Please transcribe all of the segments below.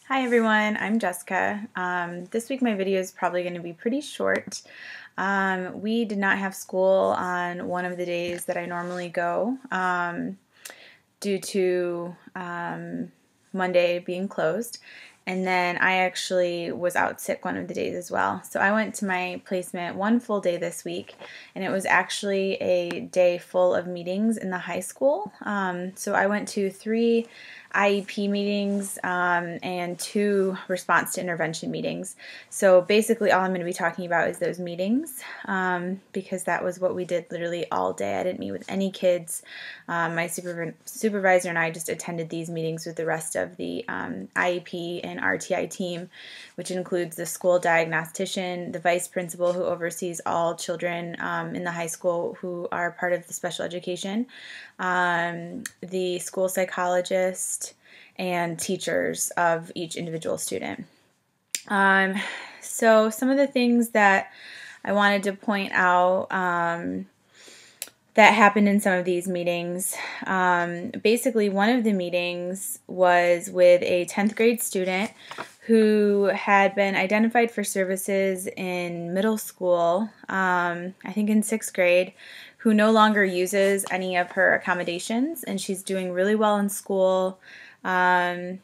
Hi everyone, I'm Jessica. This week my video is probably going to be pretty short. We did not have school on one of the days that I normally go due to Monday being closed. And then I actually was out sick one of the days as well. So I went to my placement one full day this week, and it was actually a day full of meetings in the high school. So I went to 3 IEP meetings and 2 response to intervention meetings. So basically all I'm going to be talking about is those meetings because that was what we did literally all day. I didn't meet with any kids. My supervisor and I just attended these meetings with the rest of the IEP and RTI team, which includes the school diagnostician, the vice principal who oversees all children in the high school who are part of the special education, the school psychologist, and teachers of each individual student. So some of the things that I wanted to point out that happened in some of these meetings. Basically, one of the meetings was with a 10th grade student who had been identified for services in middle school, I think in 6th grade, who no longer uses any of her accommodations, and she's doing really well in school.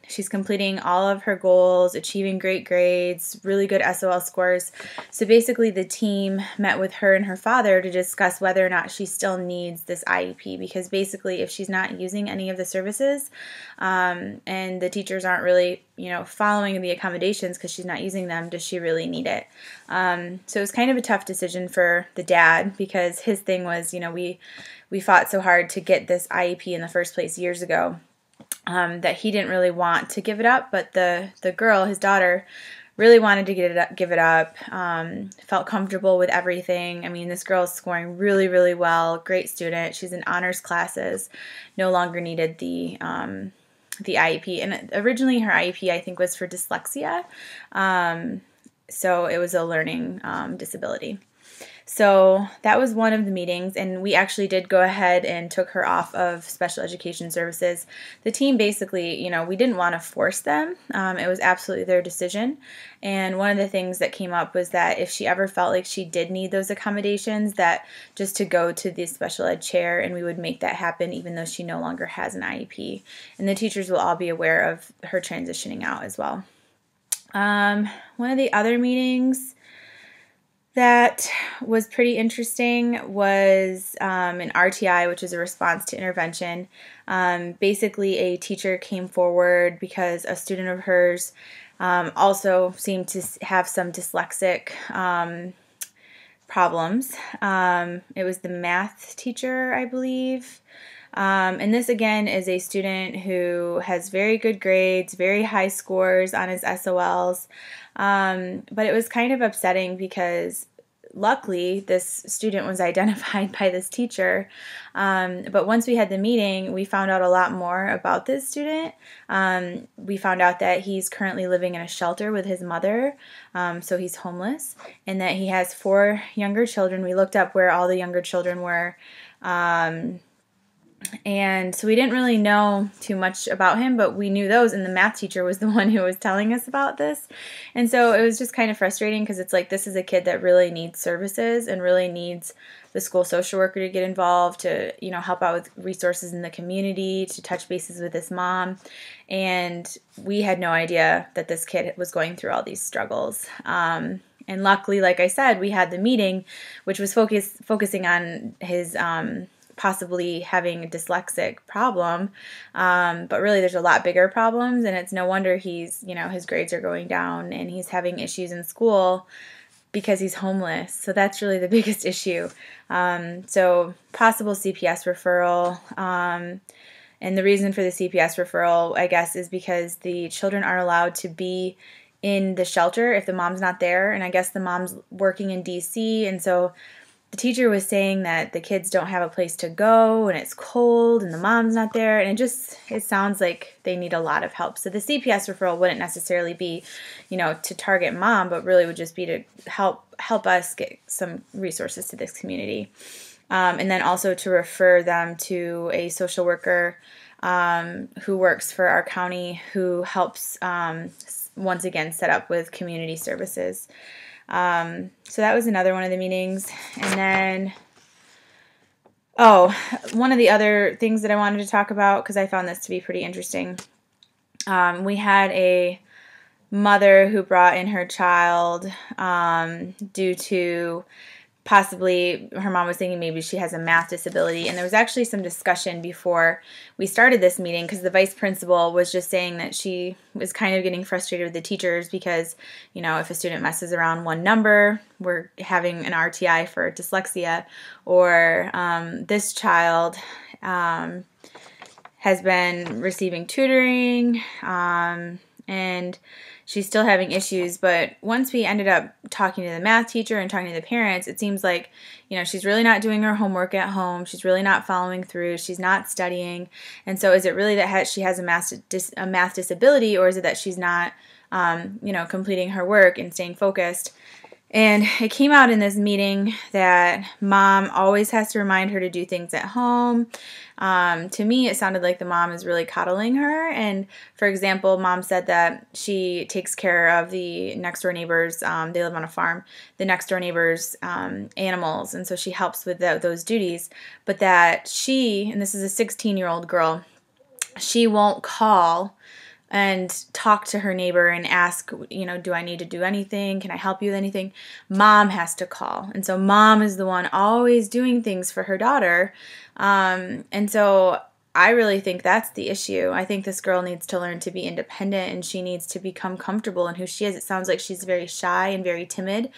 She's completing all of her goals, achieving great grades, really good SOL scores. So basically the team met with her and her father to discuss whether or not she still needs this IEP, because basically if she's not using any of the services and the teachers aren't really following the accommodations because she's not using them, does she really need it? So it was kind of a tough decision for the dad, because his thing was, we fought so hard to get this IEP in the first place years ago. That he didn't really want to give it up, but the girl, his daughter, really wanted to give it up, felt comfortable with everything. I mean, this girl is scoring really, really well, great student. She's in honors classes, no longer needed the IEP. And originally her IEP, I think, was for dyslexia, so it was a learning disability. So that was one of the meetings, and we actually did go ahead and took her off of special education services. The team basically, we didn't want to force them. It was absolutely their decision. And one of the things that came up was that if she ever felt like she did need those accommodations, that just to go to the special ed chair, and we would make that happen even though she no longer has an IEP. And the teachers will all be aware of her transitioning out as well. One of the other meetings that was pretty interesting was an RTI, which is a response to intervention. Basically, a teacher came forward because a student of hers also seemed to have some dyslexic problems. It was the math teacher, I believe. And this, again, is a student who has very good grades, very high scores on his SOLs. But it was kind of upsetting because luckily this student was identified by this teacher. But once we had the meeting, we found out a lot more about this student. We found out that he's currently living in a shelter with his mother, so he's homeless, and that he has 4 younger children. We looked up where all the younger children were. And so we didn't really know too much about him, but we knew those, and the math teacher was the one who was telling us about this. And so it was just kind of frustrating, because it's like, this is a kid that really needs services and really needs the school social worker to get involved, to help out with resources in the community, to touch bases with his mom. And we had no idea that this kid was going through all these struggles. And luckily, like I said, we had the meeting, which was focusing on his possibly having a dyslexic problem, but really there's a lot bigger problems, and it's no wonder he's, his grades are going down and he's having issues in school because he's homeless. So that's really the biggest issue. So possible CPS referral, and the reason for the CPS referral, I guess, is because the children are allowed to be in the shelter if the mom's not there, and I guess the mom's working in DC, and so the teacher was saying that the kids don't have a place to go, and it's cold, and the mom's not there, and it sounds like they need a lot of help. So the CPS referral wouldn't necessarily be, to target mom, but really would just be to help us get some resources to this community, and then also to refer them to a social worker who works for our county, who helps once again set up with community services. So that was another one of the meetings. And then, one of the other things that I wanted to talk about, because I found this to be pretty interesting. We had a mother who brought in her child due to possibly her mom was thinking maybe she has a math disability. And there was actually some discussion before we started this meeting because the vice principal was just saying that she was kind of getting frustrated with the teachers because, if a student messes around one number, we're having an RTI for dyslexia, or this child has been receiving tutoring and she's still having issues. But once we ended up talking to the math teacher and talking to the parents, it seems like, she's really not doing her homework at home. She's really not following through. She's not studying. And so is it really that she has a math disability, or is it that she's not, completing her work and staying focused? And it came out in this meeting that mom always has to remind her to do things at home. To me, it sounded like the mom is really coddling her. And for example, mom said that she takes care of the next door neighbors. They live on a farm. The next door neighbors' animals, and so she helps with those duties. But that she, and this is a 16-year-old girl, she won't call and talk to her neighbor and ask, do I need to do anything? Can I help you with anything? Mom has to call. And so mom is the one always doing things for her daughter. And so I really think that's the issue. I think this girl needs to learn to be independent, and she needs to become comfortable in who she is. It sounds like she's very shy and very timid.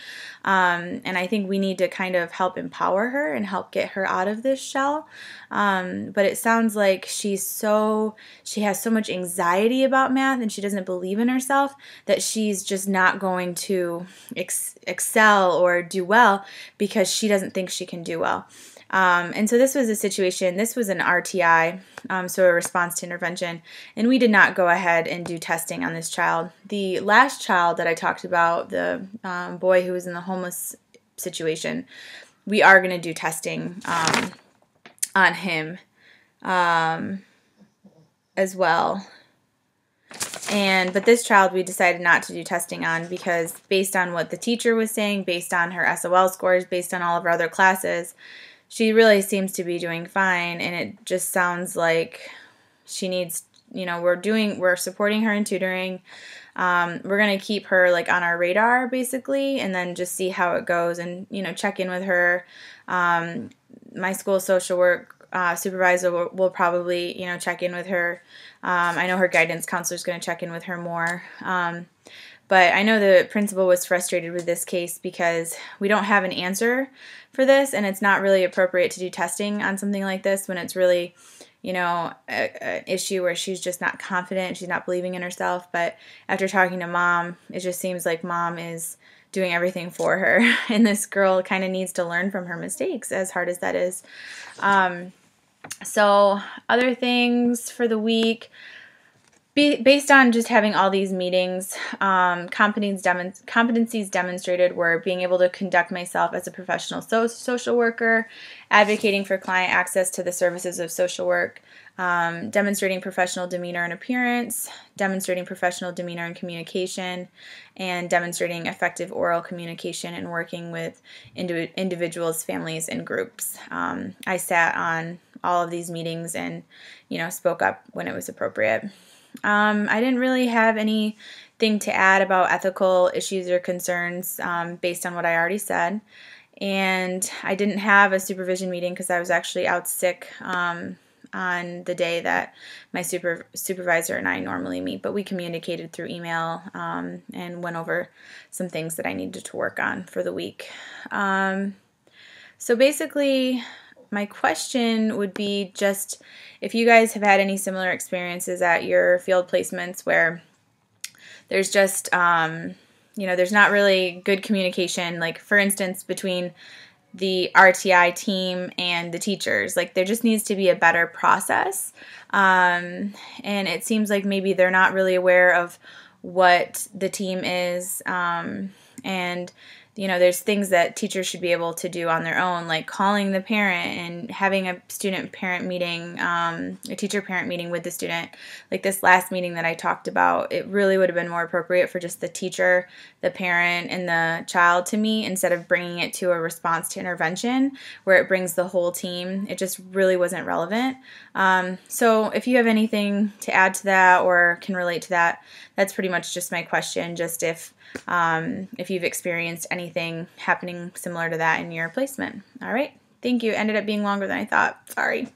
And I think we need to kind of help empower her and help get her out of this shell. But it sounds like she has so much anxiety about math, and she doesn't believe in herself, that she's just not going to excel or do well because she doesn't think she can do well. And so this was a situation, this was an RTI, so a response to intervention, and we did not go ahead and do testing on this child. The last child that I talked about, the boy who was in the homeless situation, we are going to do testing on him as well. But this child we decided not to do testing on because based on what the teacher was saying, based on her SOL scores, based on all of her other classes, she really seems to be doing fine, and it just sounds like she needs, we're supporting her in tutoring. We're going to keep her on our radar basically, and then just see how it goes and, check in with her. My school social work supervisor will probably, check in with her. I know her guidance counselor is going to check in with her more. But I know the principal was frustrated with this case because we don't have an answer for this, and it's not really appropriate to do testing on something like this when it's really, an issue where she's just not confident, she's not believing in herself. But after talking to mom, it just seems like mom is doing everything for her, and this girl kind of needs to learn from her mistakes, as hard as that is. So other things for the week. Based on just having all these meetings, competencies demonstrated were being able to conduct myself as a professional social worker, advocating for client access to the services of social work, demonstrating professional demeanor and appearance, demonstrating professional demeanor and communication, and demonstrating effective oral communication and working with individuals, families, and groups. I sat on all of these meetings and, spoke up when it was appropriate. I didn't really have anything to add about ethical issues or concerns based on what I already said. And I didn't have a supervision meeting because I was actually out sick on the day that my supervisor and I normally meet. But we communicated through email and went over some things that I needed to work on for the week. So basically, my question would be just if you guys have had any similar experiences at your field placements where there's just, there's not really good communication, like for instance, between the RTI team and the teachers. There just needs to be a better process. And it seems like maybe they're not really aware of what the team is, and there's things that teachers should be able to do on their own, like calling the parent and having a student-parent meeting, a teacher-parent meeting with the student. Like this last meeting that I talked about, it really would have been more appropriate for just the teacher, the parent, and the child to meet instead of bringing it to a response to intervention where it brings the whole team. It just really wasn't relevant. So if you have anything to add to that or can relate to that, that's pretty much just my question, just if you've experienced anything happening similar to that in your placement. All right. Thank you. Ended up being longer than I thought. Sorry.